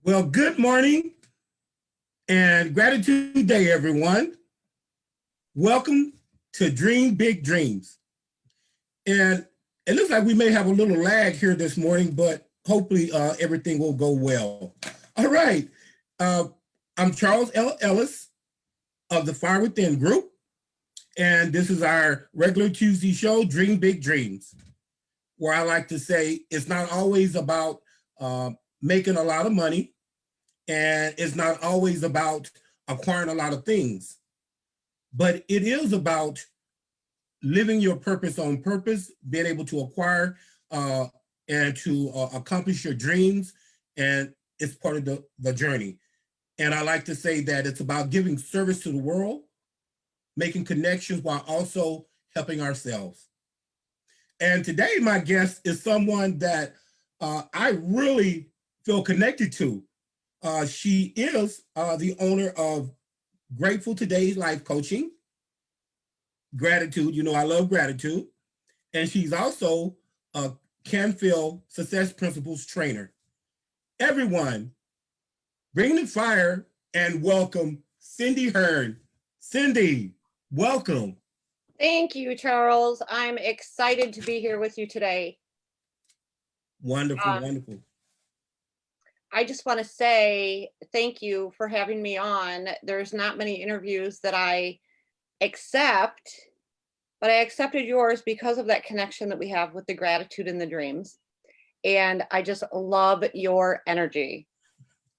Well, good morning and gratitude day, everyone. Welcome to Dream Big Dreams. And it looks like we may have a little lag here this morning, but hopefully everything will go well. All right. Uh, I'm Charles L. Ellis of the Fire Within Group, and this is our regular Tuesday show, Dream Big Dreams, where I like to say it's not always about making a lot of money, and it's not always about acquiring a lot of things, but it is about living your purpose on purpose, being able to acquire and to accomplish your dreams, and it's part of the journey. And I like to say that it's about giving service to the world, making connections while also helping ourselves. And today, my guest is someone that I really feel connected to. She is the owner of Grateful Today's Life Coaching, Gratitude. You know, I love gratitude. And she's also a Canfield Success Principles trainer. Everyone, bring the fire and welcome Cindy Hearn. Cindy, welcome. Thank you, Charles. I'm excited to be here with you today. Wonderful, wonderful. I just want to say thank you for having me on. There's not many interviews that I accept, but I accepted yours because of that connection that we have with the gratitude and the dreams. And I just love your energy.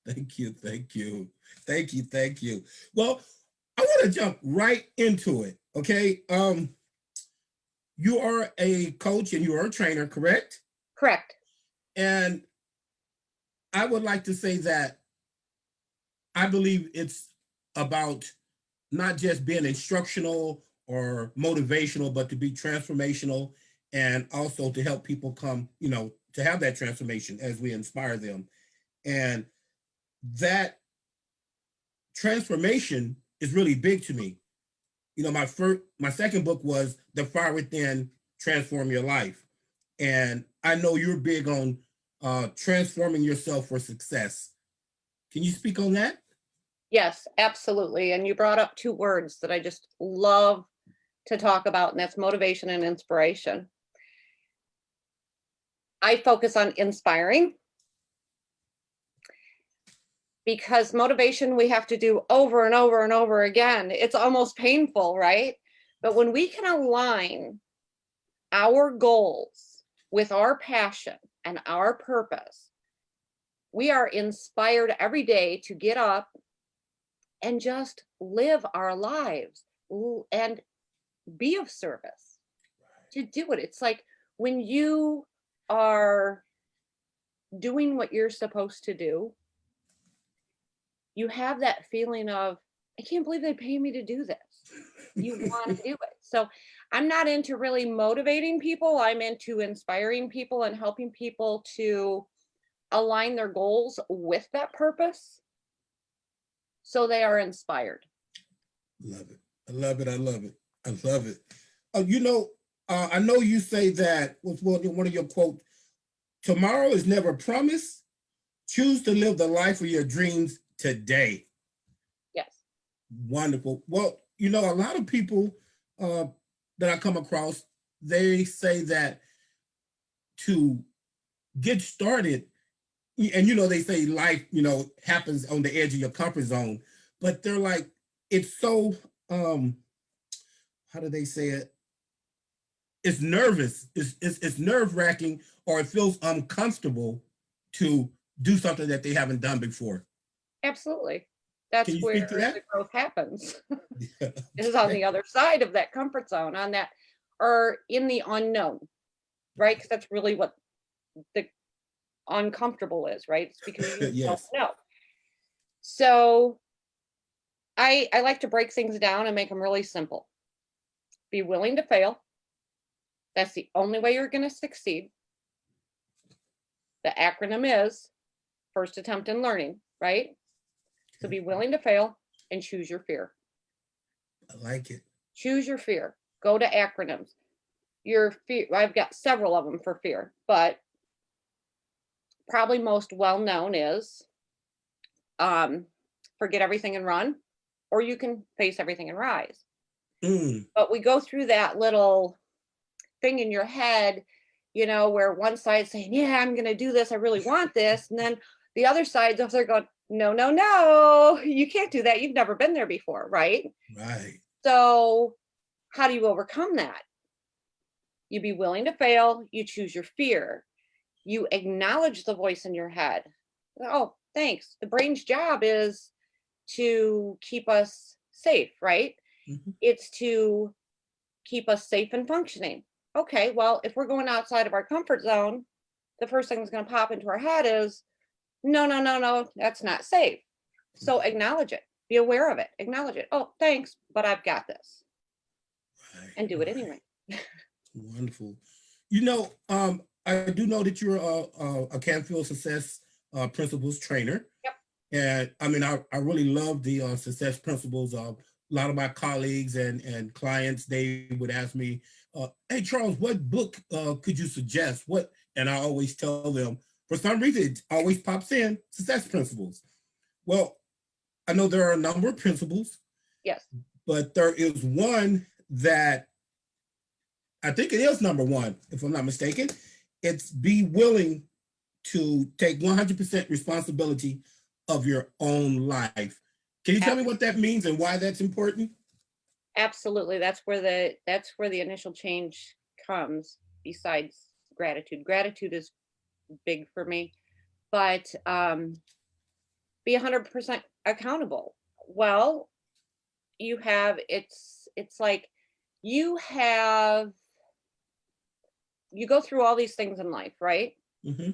Thank you, thank you, thank you, thank you. Well, I want to jump right into it. Okay. You are a coach and you are a trainer, correct? Correct. And I would like to say that I believe it's about not just being instructional or motivational, but to be transformational and also to help people come, to have that transformation as we inspire them. And that transformation is really big to me. My second book was The Fire Within, Transform Your Life. And I know you're big on transforming yourself for success. Can you speak on that? Yes, absolutely. And you brought up two words that I just love to talk about, and that's motivation and inspiration. I focus on inspiring because motivation we have to do over and over and over again. It's almost painful, right? But when we can align our goals with our passion and our purpose, we are inspired every day to get up and just live our lives and be of service, to do it. It's like when you are doing what you're supposed to do, you have that feeling of, I can't believe they pay me to do this. You want to do it. So I'm not into really motivating people. I'm into inspiring people and helping people to align their goals with that purpose so they are inspired. Love it. I love it. I love it. I love it. I know you say that was one of your quotes. Tomorrow is never promised. Choose to live the life of your dreams today. Yes. Wonderful. Well, a lot of people that I come across, they say that to get started, and they say life, happens on the edge of your comfort zone, but they're like, it's so, how do they say it? It's nervous, it's nerve-wracking, or it feels uncomfortable to do something that they haven't done before. Absolutely. That's where that? the growth happens. Yeah. It is on the other side of that comfort zone, on that, or in the unknown, right? Because that's really what the uncomfortable is, right? It's because you Yes. don't know. So I like to break things down and make them really simple. Be willing to fail. That's the only way you're going to succeed. The acronym is first attempt in learning, right? So be willing to fail and choose your fear. I like it. Choose your fear. Go to acronyms. Your fear, I've got several of them for fear, but probably most well known is forget everything and run, or you can face everything and rise. Mm, But we go through that little thing in your head, where one side's saying, yeah, I'm going to do this. I really want this. And then the other side's over there going, no, no, no, you can't do that. You've never been there before. Right. right. So how do you overcome that? You be willing to fail. You choose your fear. You acknowledge the voice in your head. Oh, thanks. The brain's job is to keep us safe, right? Mhm. It's to keep us safe and functioning. Okay, well, if we're going outside of our comfort zone, the first thing that's going to pop into our head is, no, no, no, no, that's not safe. So acknowledge it, be aware of it, acknowledge it. Oh, thanks, but I've got this, Right, and do it right. anyway. Wonderful. I do know that you're a Canfield Success Principles trainer. Yep. And I mean, I really love the success principles of a lot of my colleagues and clients. They would ask me, hey, Charles, what book could you suggest? And I always tell them, for some reason, it always pops in success principles. Well, I know there are a number of principles, Yes. but there is one that I think it is number one, if I'm not mistaken. It's be willing to take 100% responsibility of your own life. Can you tell me what that means and why that's important? Absolutely. That's where the initial change comes. Besides gratitude is big for me, but be 100% accountable. Well, it's like you have you go through all these things in life, right? Mm-hmm.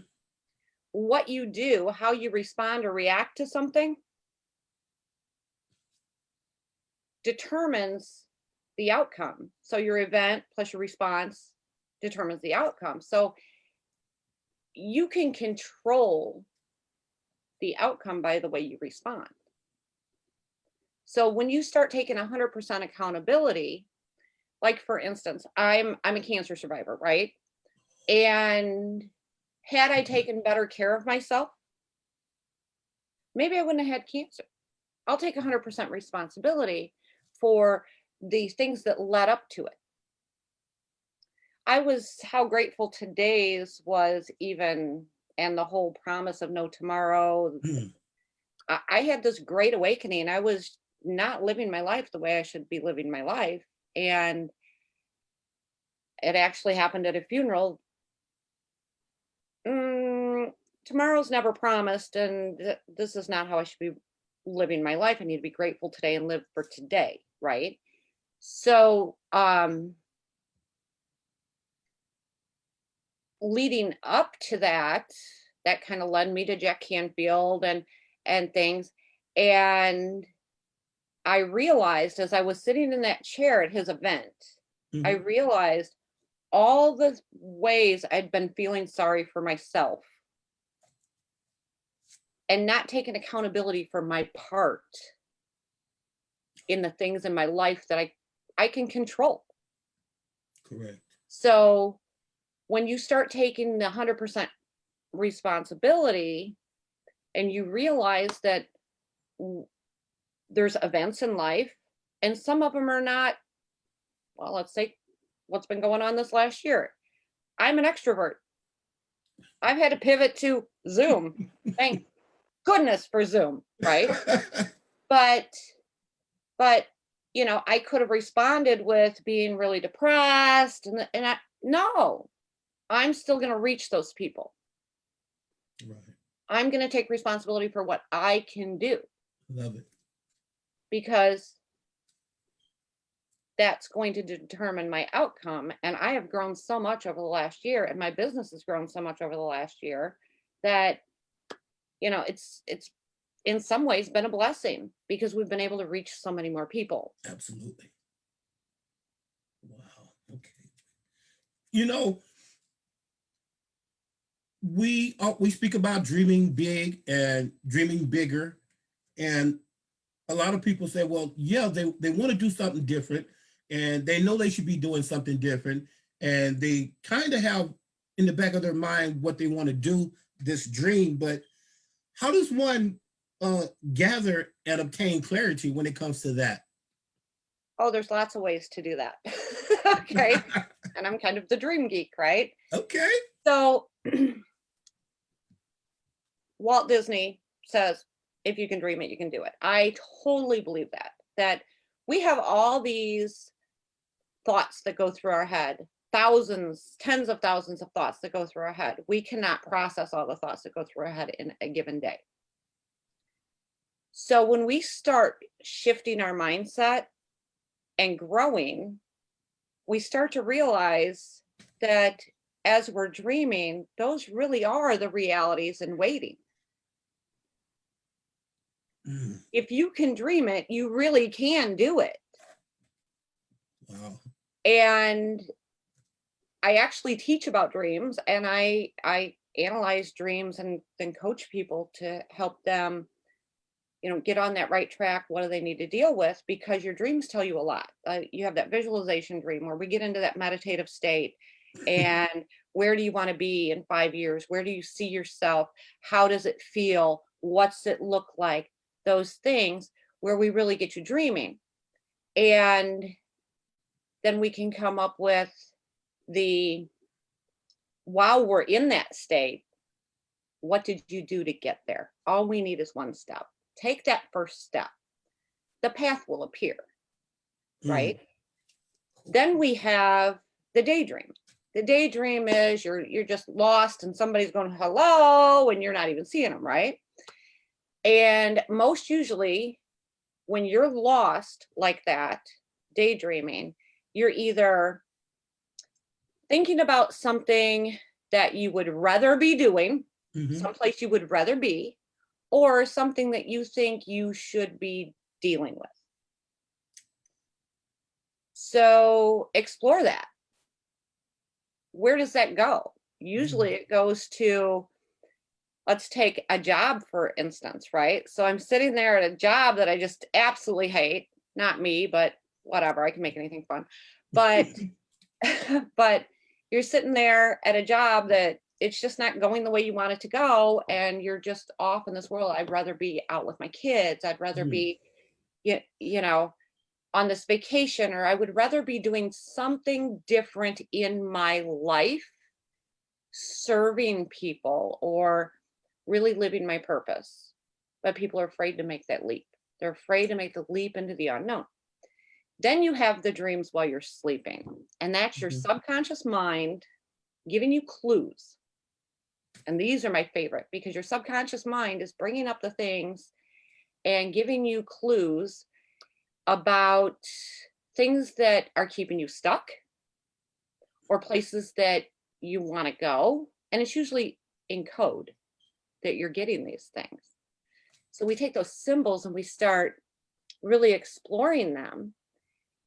What you do, how you respond or react to something determines the outcome. So your event plus your response determines the outcome. So you can control the outcome by the way you respond. So when you start taking 100% accountability, like for instance, I'm a cancer survivor, right? And had I taken better care of myself, maybe I wouldn't have had cancer. I'll take 100% responsibility for the things that led up to it. I was how grateful today's was, even, and the whole promise of no tomorrow. Mm, I had this great awakening. I was not living my life the way I should be living my life. And it actually happened at a funeral. Mm, tomorrow's never promised, and this is not how I should be living my life. I need to be grateful today and live for today, right? So, leading up to that kind of led me to Jack Canfield and things. And I realized as I was sitting in that chair at his event, I mm-hmm. realized all the ways I'd been feeling sorry for myself and not taking accountability for my part in the things in my life that I can control. Correct. So when you start taking the 100% responsibility and you realize that there's events in life and some of them are not, well, let's say what's been going on this last year. I'm an extrovert. I've had to pivot to Zoom. Thank goodness for Zoom, right? But but I could have responded with being really depressed, no, I'm still going to reach those people. Right. I'm going to take responsibility for what I can do, Love it. because that's going to determine my outcome. And I have grown so much over the last year, and my business has grown so much over the last year, that it's in some ways been a blessing, because we've been able to reach so many more people. Absolutely. Wow. Okay. You know, we speak about dreaming big and dreaming bigger, and a lot of people say, well, yeah, they want to do something different, and they know they should be doing something different, and they kind of have in the back of their mind what they want to do, this dream. But how does one gather and obtain clarity when it comes to that? Oh, there's lots of ways to do that. Okay. And I'm kind of the dream geek, right? Okay. So Walt Disney says, if you can dream it, you can do it. I totally believe that we have all these thoughts that go through our head, thousands, tens of thousands of thoughts that go through our head. We cannot process all the thoughts that go through our head in a given day. So when we start shifting our mindset and growing, we start to realize that as we're dreaming, those really are the realities in waiting. If you can dream it, you really can do it. Wow. And I actually teach about dreams, and I analyze dreams and then coach people to help them, get on that right track. What do they need to deal with? Because your dreams tell you a lot. You have that visualization dream where we get into that meditative state, and where do you want to be in 5 years? Where do you see yourself? How does it feel? What's it look like? Those things where we really get you dreaming. And then we can come up with while we're in that state, what did you do to get there? All we need is one step. Take that first step. The path will appear, right? Then we have the daydream. The daydream is you're just lost and somebody's going hello and you're not even seeing them, right? And most usually when you're lost like that, daydreaming, you're either thinking about something that you would rather be doing, someplace you would rather be, or something that you think you should be dealing with. So explore that. Where does that go? Usually it goes to, let's take a job, for instance, right? So I'm sitting there at a job that I just absolutely hate. Not me, but whatever. I can make anything fun. But but you're sitting there at a job that it's just not going the way you want it to go, and you're just off in this world. I'd rather be out with my kids. I'd rather be, on this vacation, or I would rather be doing something different in my life, serving people or really living my purpose. But people are afraid to make that leap. They're afraid to make the leap into the unknown. Then you have the dreams while you're sleeping, and that's your subconscious mind giving you clues. And these are my favorite because your subconscious mind is bringing up the things and giving you clues about things that are keeping you stuck or places that you want to go. And it's usually in code that you're getting these things. So we take those symbols and we start really exploring them.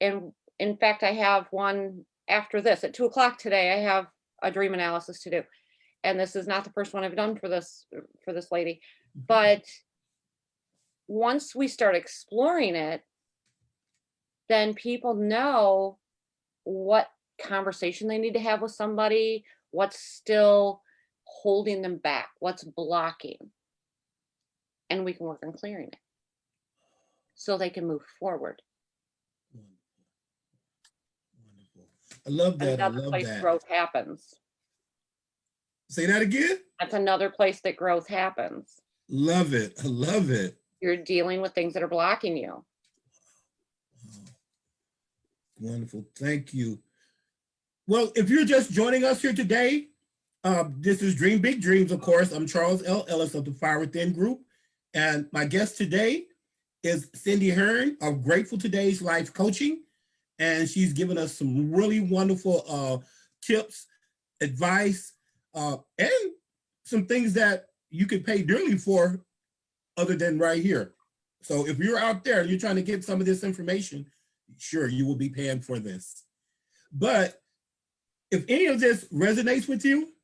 And in fact, I have one after this at 2:00 today. I have a dream analysis to do. And this is not the first one I've done for this lady. But once we start exploring it, then people know what conversation they need to have with somebody, what's still holding them back, what's blocking. And we can work on clearing it so they can move forward. Wonderful. I love that. Another place growth happens. Say that again? That's another place that growth happens. Love it. I love it. You're dealing with things that are blocking you. Wonderful. Thank you. Well, if you're just joining us here today, this is Dream Big Dreams, of course. I'm Charles L. Ellis of the Fire Within Group. And my guest today is Cindy Hearn of Grateful Today's Life Coaching. And she's given us some really wonderful tips, advice, and some things that you could pay dearly for other than right here. So if you're out there and you're trying to get some of this information, sure, you will be paying for this. But if any of this resonates with you,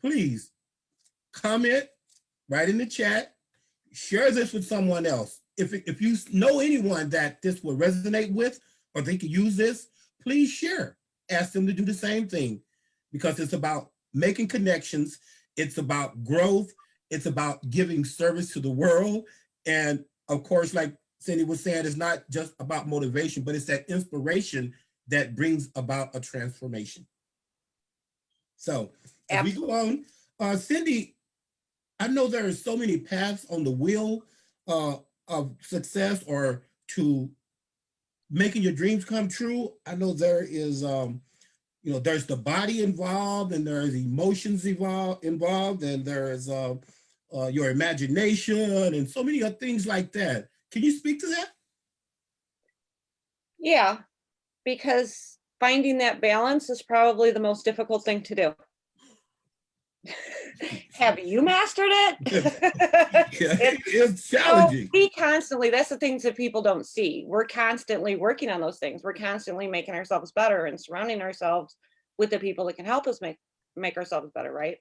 please comment, write in the chat, share this with someone else. If you know anyone that this will resonate with or they could use this, please share. Ask them to do the same thing because it's about making connections. It's about growth. It's about giving service to the world. And of course, like Cindy was saying, it's not just about motivation, but it's that inspiration that brings about a transformation. So as we go Absolutely. on, Cindy, I know there are so many paths on the wheel uh, of success or to making your dreams come true. I know there is, there's the body involved, and there's emotions involved, and there is your imagination, and so many other things like that. Can you speak to that? Yeah, because finding that balance is probably the most difficult thing to do. Have you mastered it? It's challenging. We constantly, that's the things that people don't see. We're constantly working on those things. We're constantly making ourselves better and surrounding ourselves with the people that can help us make ourselves better, right?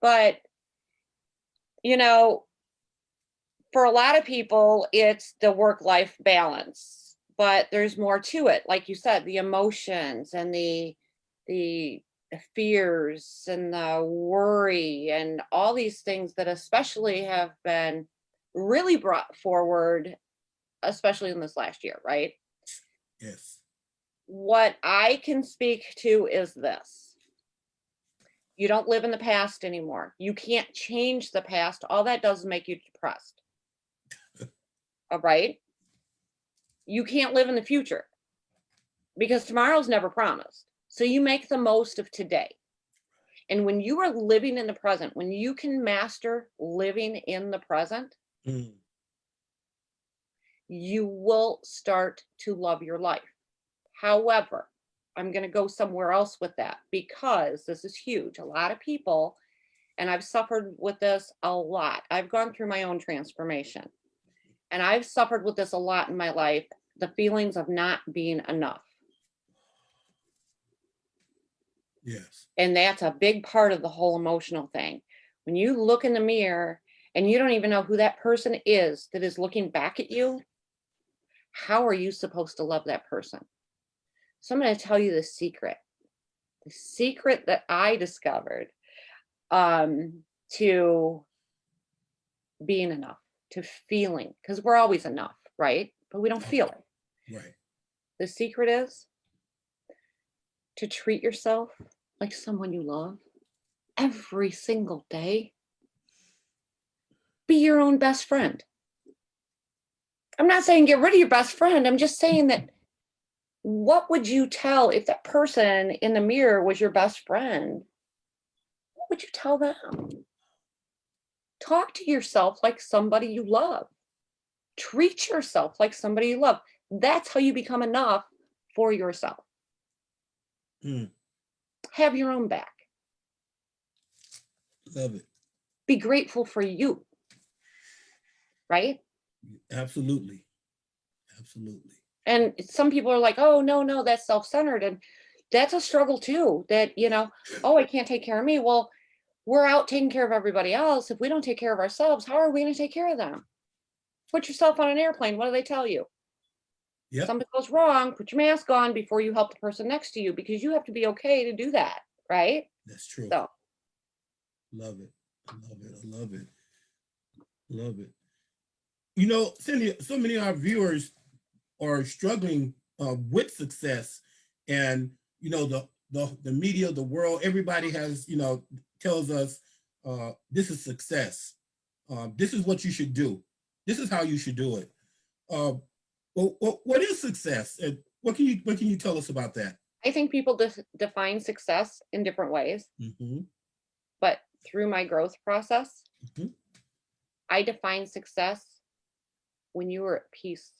But, you know, for a lot of people, it's the work-life balance, but there's more to it. Like you said, the emotions and the fears and the worry and all these things that especially have been really brought forward, especially in this last year, right? Yes. What I can speak to is this. You don't live in the past anymore. You can't change the past. All that does is make you depressed. All right. You can't live in the future because tomorrow's never promised. So you make the most of today. And when you are living in the present, when you can master living in the present, Mm. you will start to love your life. However, I'm going to go somewhere else with that because this is huge. A lot of people, and I've suffered with this a lot. I've gone through my own transformation and I've suffered with this a lot in my life, the feelings of not being enough. Yes. And that's a big part of the whole emotional thing. When you look in the mirror and you don't even know who that person is that is looking back at you, how are you supposed to love that person? So I'm going to tell you the secret. The secret that I discovered to being enough, to feeling, because we're always enough, right? But we don't feel it. Right. The secret is to treat yourself like someone you love every single day. Be your own best friend. I'm not saying get rid of your best friend. I'm just saying that what would you tell if that person in the mirror was your best friend? What would you tell them? Talk to yourself like somebody you love. Treat yourself like somebody you love. That's how you become enough for yourself. Mm. Have your own back. Love it. Be grateful for you. Right? Absolutely. Absolutely. And some people are like, oh, no, that's self-centered. And that's a struggle too, that, oh, I can't take care of me. Well, we're out taking care of everybody else. If we don't take care of ourselves, how are we going to take care of them? Put yourself on an airplane. What do they tell you? Yep. Something goes wrong, put your mask on before you help the person next to you because you have to be okay to do that. Right? That's true. So love it. I love it. I love it. Love it. You know, Cindy, so many of our viewers are struggling with success, and the media, the world, everybody has tells us this is success. This is what you should do. This is how you should do it. Well, what is success? And what can you tell us about that? I think people define success in different ways, Mm-hmm. but through my growth process, Mm-hmm. I define success when you are at peace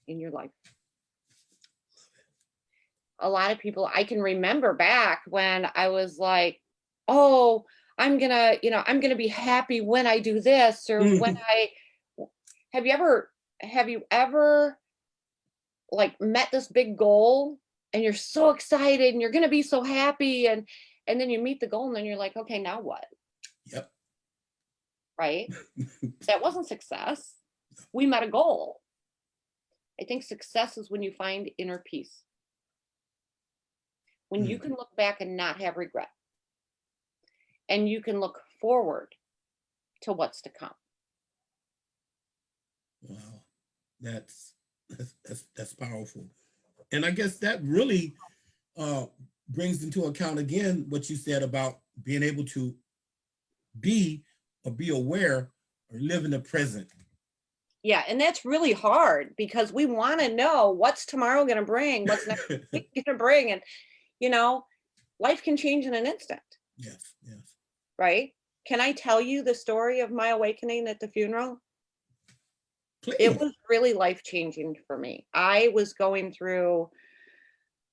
in your life. A lot of people, I can remember back when I was like, oh, I'm gonna be happy when I do this, or when I have you ever like met this big goal and you're so excited and you're gonna be so happy, and then you meet the goal and then you're like, okay, now what? Yep. Right? That wasn't success. We met a goal. I think success is when you find inner peace. When you can look back and not have regret. And you can look forward to what's to come. Wow, that's powerful, and I guess that really uh, brings into account again what you said about being able to be or be aware or live in the present. Yeah, and that's really hard because we want to know what's tomorrow going to bring, what's next week going to bring, and you know, life can change in an instant, Yes, yes. right? Can I tell you the story of my awakening at the funeral? It Please. was really life changing for me. I was going through,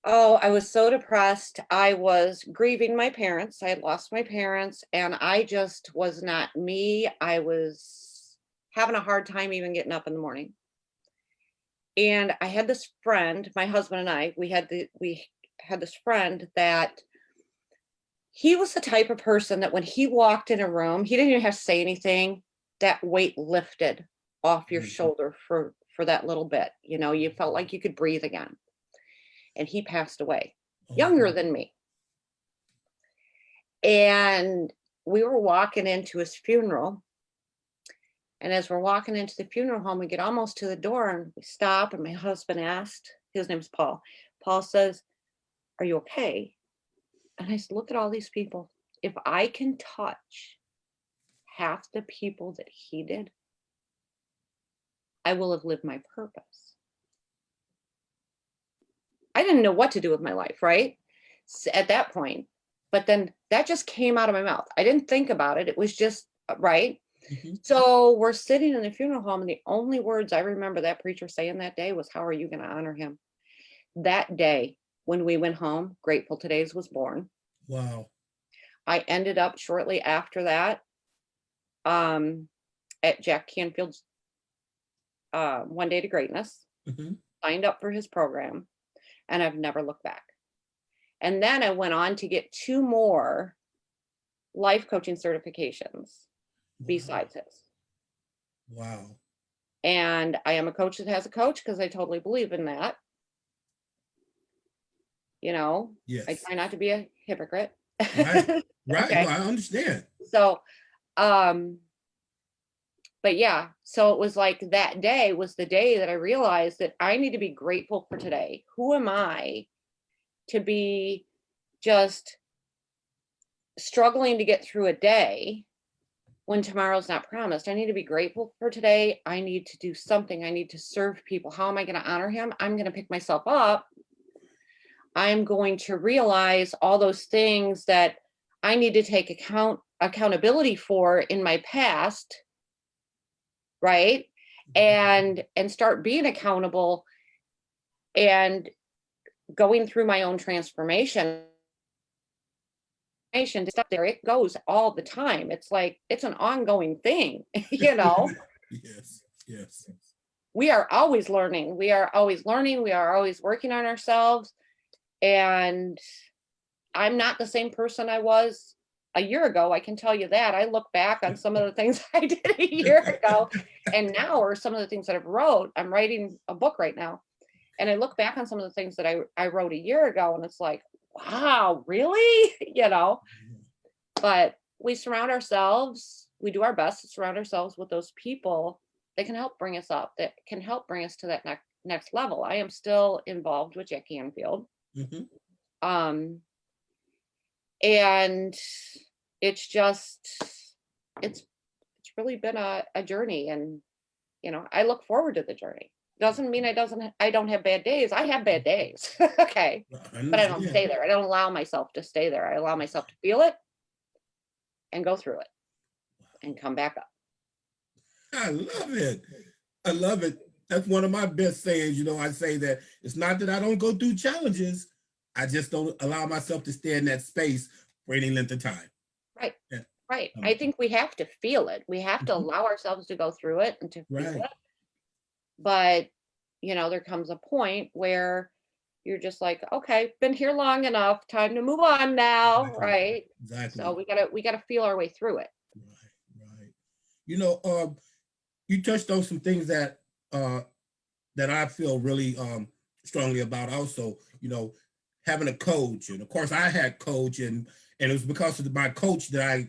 oh, I was so depressed. I was grieving my parents. I had lost my parents, and I just was not me. I was having a hard time even getting up in the morning. And I had this friend, my husband and I, we had this friend that he was the type of person that when he walked in a room, he didn't even have to say anything. That weight lifted off your Mhm. shoulder for that little bit. You know, you felt like you could breathe again. And he passed away, Oh, younger than me. And we were walking into his funeral. And as we're walking into the funeral home, we get almost to the door and we stop. And my husband asked, his name's Paul. Paul says, "Are you okay?" And I said, "Look at all these people. If I can touch half the people that he did, I will have lived my purpose." I didn't know what to do with my life, right? At that point. But then that just came out of my mouth. I didn't think about it. It was just, right? Mhm. So we're sitting in the funeral home, and the only words I remember that preacher saying that day was, "How are you going to honor him?" That day, when we went home, Grateful Today's was born. Wow. I ended up shortly after that um, at Jack Canfield's One Day to Greatness, Mhm. signed up for his program, and I've never looked back. And then I went on to get 2 more life coaching certifications Wow. besides his. Wow. And I am a coach that has a coach because I totally believe in that. You know, I Yes. try not to be a hypocrite. Right. Right. No, Okay. I understand. So, um, but yeah, so it was like that day was the day that I realized that I need to be grateful for today. Who am I to be just struggling to get through a day when tomorrow's not promised? I need to be grateful for today. I need to do something. I need to serve people. How am I going to honor him? I'm going to pick myself up. I'm going to realize all those things that I need to take accountability for in my past, right? And start being accountable and going through my own transformation. There it goes all the time. It's like it's an ongoing thing. You know, Yes. Yes. we are always learning. We are always learning. We are always working on ourselves. And I'm not the same person I was a year ago. I can tell you that. I look back on some of the things I did a year ago, and now are some of the things that I've wrote. I'm writing a book right now. And I look back on some of the things that I wrote a year ago, and it's like, wow, really? You know, but we surround ourselves, we do our best to surround ourselves with those people that can help bring us up, that can help bring us to that next level. I am still involved with Jack Canfield. Mhm. Um, and it's just, it's really been a journey. And, you know, I look forward to the journey. Doesn't mean I don't have bad days. I have bad days. Okay. I But I don't understand. stay there. I don't allow myself to stay there. I allow myself to feel it and go through it and come back up. I love it. I love it. That's one of my best sayings. You know, I say that it's not that I don't go through challenges. I just don't allow myself to stay in that space for any length of time. Right. Yeah. Right. Um, I think we have to feel it. We have to mhm. allow ourselves to go through it and to feel Right. it. But, you know, there comes a point where you're just like, okay, been here long enough, time to move on now, Exactly. right? So Exactly. we gotta feel our way through it. Right. Right. You know, you touched on some things uh, that I feel really strongly about. Also, you know, having a coach, and of course, I had coach, and it was because of my coach that I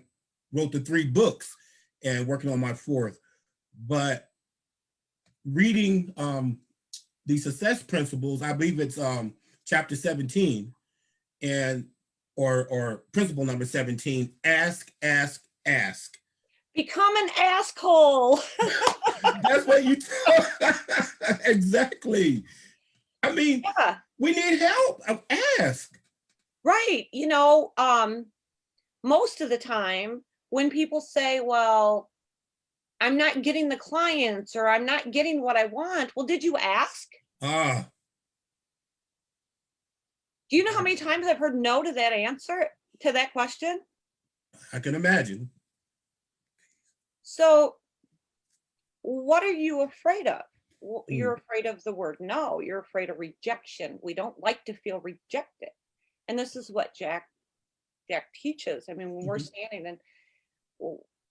wrote the 3 books and working on my 4th. But reading the success principles, I believe it's chapter 17 and or principle number 17, ask, ask, ask. Become an asshole. That's what you tell. Exactly. I mean, Yeah, we need help. Ask. right. Most of the time when people say, well, I'm not getting the clients or I'm not getting what I want. Well, did you ask? Ah, Do you know how many times I've heard no to that answer, to that question? I can imagine. So what are you afraid of? Well, Hmm. you're afraid of the word no. You're afraid of rejection. We don't like to feel rejected. And this is what Jack teaches. I mean, when we're Mhm. standing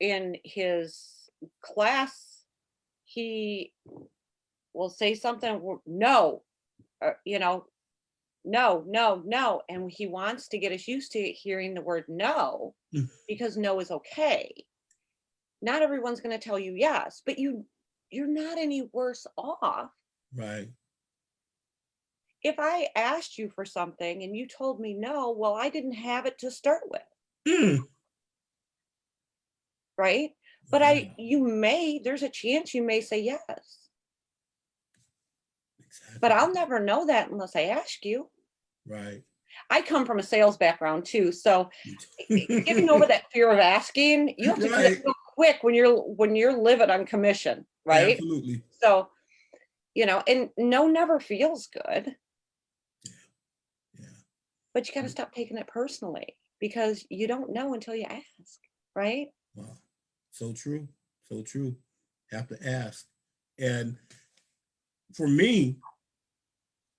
in his class, he will say something, no, no, no, no. And he wants to get us used to hearing the word no, Mm. because no is okay. Not everyone's going to tell you yes, but you're not any worse off. Right. If I asked you for something and you told me no, well, I didn't have it to start with, Mm. right? But Wow. there's a chance you may say yes. But Exactly. I'll never know that unless I ask you. Right. I come from a sales background too, so getting over Me that fear of asking, you have too. to do that Right. real quick when you're living on commission, right? Absolutely. So, and no never feels good, Yeah. but you got to stop taking it personally because you don't know until you ask, right? Wow. So true. So true. Have to ask. And for me,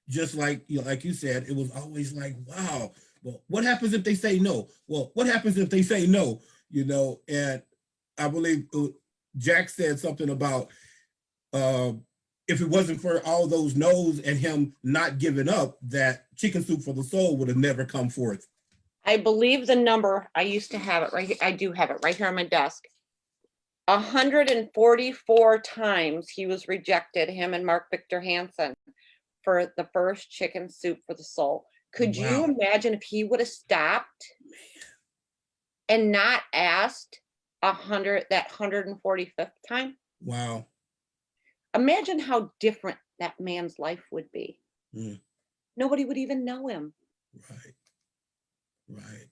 just like you said, it was always like, wow, well, what happens if they say no? Well, what happens if they say no? And I believe Jack said something about uh, if it wasn't for all those no's and him not giving up, that chicken soup for the soul would have never come forth. I believe the number, I used to have it right here. I do have it right here on my desk. 144 times he was rejected, him and Mark Victor Hansen, for the first chicken soup for the soul. Could you Wow. imagine if he would have stopped and not asked that 145th time? Wow. Imagine how different that man's life would be. Mm. Nobody would even know him. Right. Right.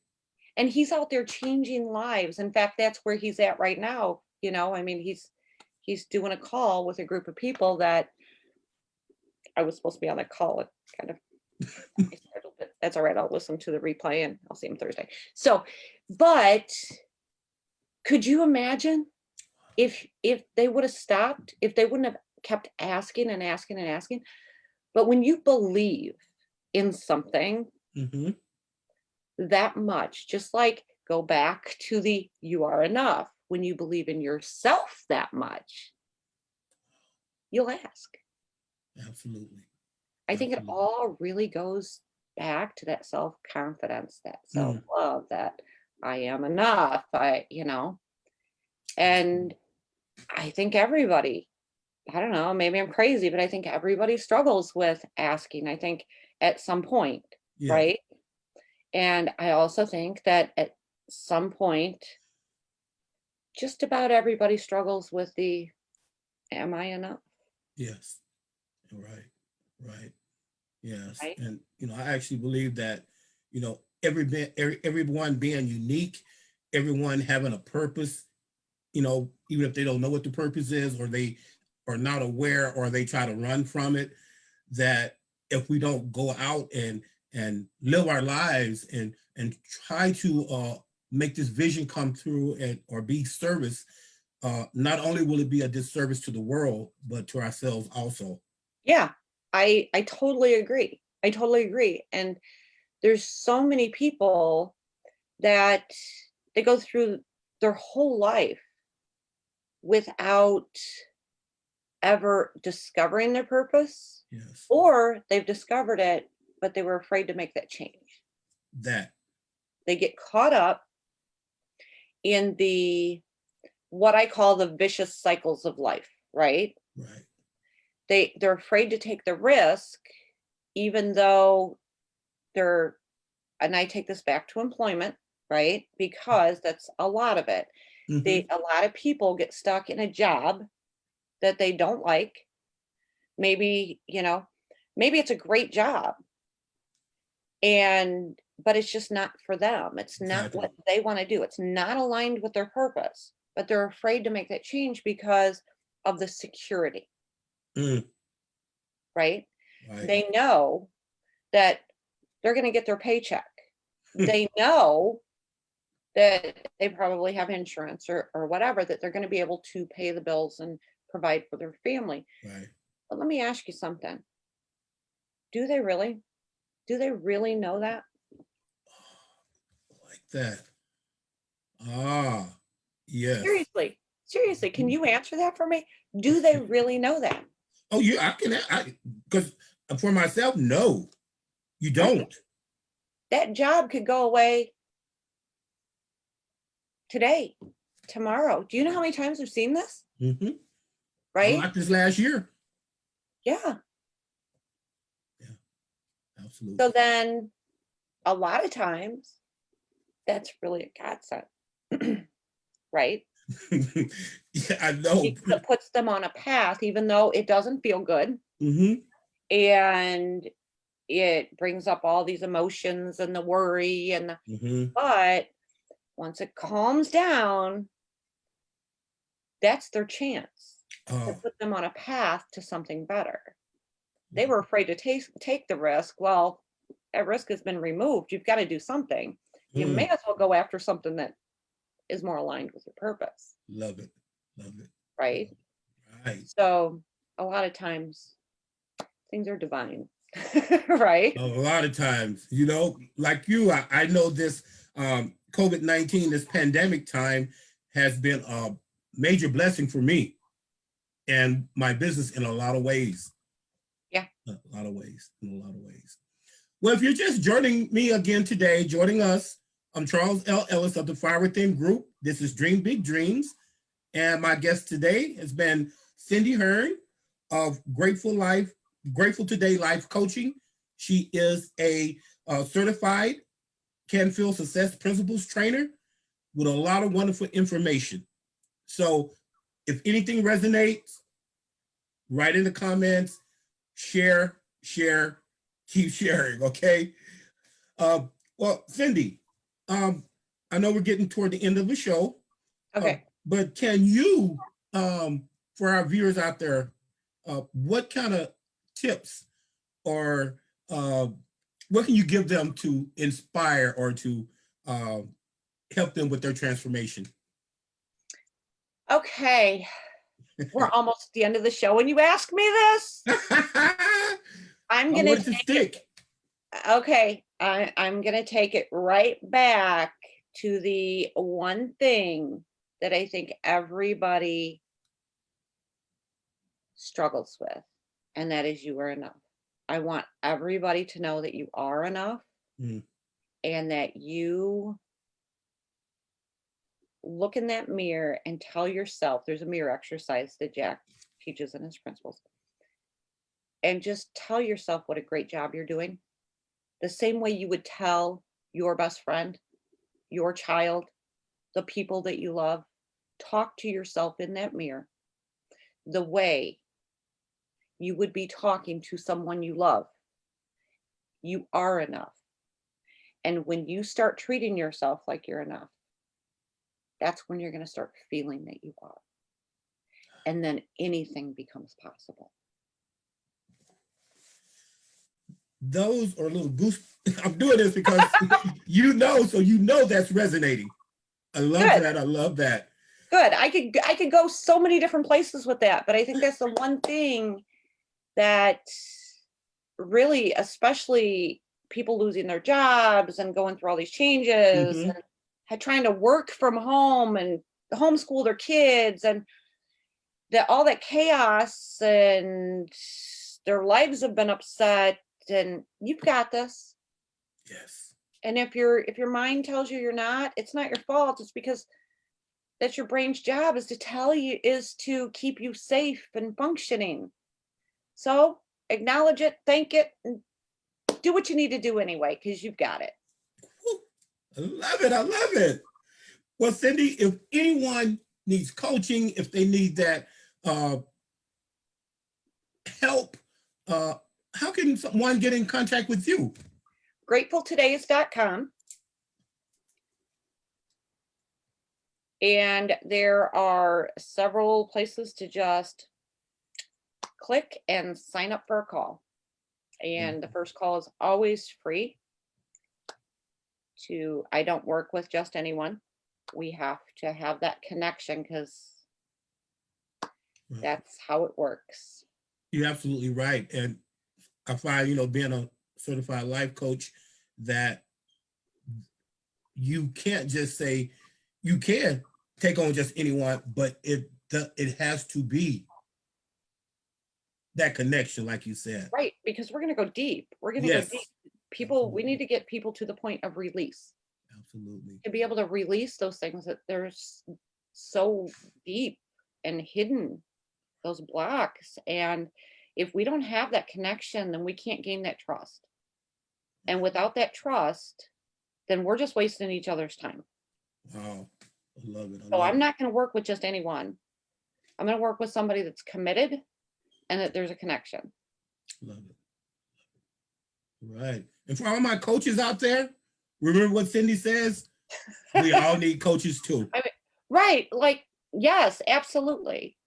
And he's out there changing lives. In fact, that's where he's at right now. I mean, he's doing a call with a group of people that I was supposed to be on that call. It kind of but that's all right. I'll listen to the replay and I'll see him Thursday. So, but could you imagine if they would have stopped, if they wouldn't have kept asking and asking and asking? But when you believe in something Mm-hmm. that much, just like go back to the you are enough, when you believe in yourself that much, you'll ask. Absolutely. I think it Absolutely. all really goes back to that self-confidence, that Mm. self-love, that I am enough. And I think everybody, I don't know, maybe I'm crazy, but I think everybody struggles with asking, I think at some point, Yeah. right? And I also think that at some point, just about everybody struggles with the am I enough? Yes. Right. Right. Yes. Right? And I actually believe that, everyone being unique, everyone having a purpose, even if they don't know what the purpose is, or they are not aware, or they try to run from it, that if we don't go out and live our lives and try to make this vision come through and or be service, not only will it be a disservice to the world, but to ourselves also. Yeah, I totally agree. I totally agree. And there's so many people that they go through their whole life without ever discovering their purpose, Yes. or they've discovered it, but they were afraid to make that change. That. They get caught up in the what I call the vicious cycles of life, right? Right. they're afraid to take the risk, even though they're, and I take this back to employment, right? Because that's a lot of it. Mhm. A lot of people get stuck in a job that they don't like. Maybe, maybe it's a great job, but it's just not for them. It's not Exactly. what they want to do. It's not aligned with their purpose, but they're afraid to make that change because of the security, Mm, right? right. They know that they're going to get their paycheck. They know that they probably have insurance or whatever, that they're going to be able to pay the bills and provide for their family. Right. But let me ask you something. Do they really? Do they really know that? Like that. Ah, yes. Seriously, seriously, can Mhm. you answer that for me? Do they really know that? Oh, I can, because for myself, no, you Right? don't. That job could go away today, tomorrow. Do you know how many times we've seen this? Hmm. A Right? lot this last year. Yeah. Yeah, So absolutely. then a lot of times that's really a godsend, right? Yeah, I know. Because it puts them on a path, even though it doesn't feel good. Hmm. And it brings up all these emotions and the worry Hmm. but once it calms down, that's their chance to Oh, put them on a path to something better. They were afraid to take the risk. Well, that risk has been removed. You've got to do something. You may mm, as well go after something that is more aligned with your purpose, love it. Love it. right? Right. So a lot of times things are divine, right? A lot of times, like you, I know this COVID-19, this pandemic time has been a major blessing for me and my business in a lot of ways. Yeah. A lot of ways, in a lot of ways. Well, if you're just joining me again today, joining us, I'm Charles L. Ellis of the Fire Within Group. This is Dream Big Dreams. And my guest today has been Cindy Hearn of Grateful Today Life Coaching. She is a certified Canfield Success Principles trainer with a lot of wonderful information. So if anything resonates, write in the comments, share, keep sharing, okay? Uh, well, Cindy, um, I know we're getting toward the end of the show, uh, Okay. but can you, for our viewers out there, what kind of tips or what can you give them to inspire or to uh, help them with their transformation? Okay. We're almost at the end of the show. When you ask me this, I I'm going to want it to take it. stick. Okay. I'm going to take it right back to the one thing that I think everybody struggles with, and that is you are enough. I want everybody to know that you are enough Mm, and that you look in that mirror and tell yourself, there's a mirror exercise that Jack teaches in his principles, and just tell yourself what a great job you're doing. The same way you would tell your best friend, your child, the people that you love. Talk to yourself in that mirror the way you would be talking to someone you love. You are enough. And when you start treating yourself like you're enough, that's when you're going to start feeling that you are. And then anything becomes possible. those are little goose. I'm doing this because so that's resonating. I love Good. that. I love that. Good. I could go so many different places with that, but I think that's the one thing that really, especially people losing their jobs and going through all these changes Mm-hmm. and trying to work from home and homeschool their kids and that all that chaos, and their lives have been upset, and you've got this. Yes. And if your mind tells you you're not, it's not your fault. It's because that's your brain's job, is to tell you, is to keep you safe and functioning. So acknowledge it, thank it, and do what you need to do anyway, because you've got it. I love it. I love it. Well, Cindy, if anyone needs coaching, if they need that help, how can someone get in contact with you? Gratefultodays.com. And there are several places to just click and sign up for a call. And the first call is always free. I don't work with just anyone. We have to have that connection because that's how it works. You're absolutely right. And I find, being a certified life coach, that you can't just say you can take on just anyone, but it has to be that connection, like you said. Right, because we're going to go deep. We're going to go deep. People, we need to get people to the point of release. Absolutely. To be able to release those things that they're so deep and hidden, those blocks. And if we don't have that connection, then we can't gain that trust. And without that trust, then we're just wasting each other's time. Wow. I love it. So I'm not going to work with just anyone. I'm going to work with somebody that's committed and that there's a connection. Love it. Right. And for all my coaches out there, remember what Cindy says? We all need coaches too. Right. Like, yes, absolutely.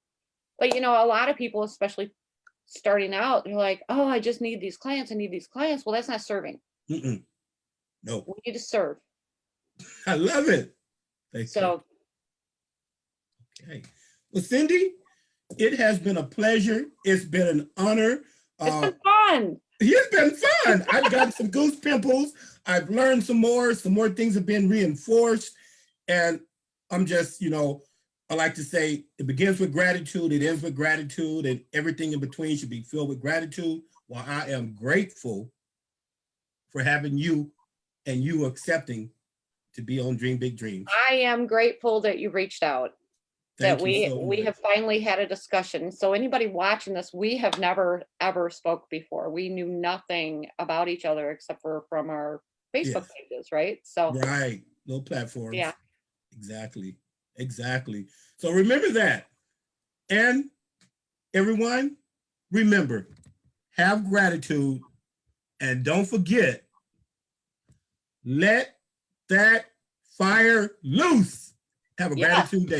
But, a lot of people, especially starting out, they're like, oh, I just need these clients. I need these clients. Well, that's not serving. No. We need to serve. I love it. Thank you. Okay. Well, Cindy, it has been a pleasure. It's been an honor. It's been fun. It's been fun. I've gotten some goose pimples. I've learned some more things have been reinforced. And I'm just, I like to say it begins with gratitude, it ends with gratitude, and everything in between should be filled with gratitude. Well, I am grateful for having you and you accepting to be on Dream Big Dreams. I am grateful that you reached out. Thank that you so we much. have finally had a discussion. So anybody watching this, we have never ever spoke before. We knew nothing about each other except for from our Facebook pages, right? So right, no platforms. Yeah, exactly. So remember that, and everyone, remember, have gratitude, and don't forget, let that fire loose. Have a gratitude day.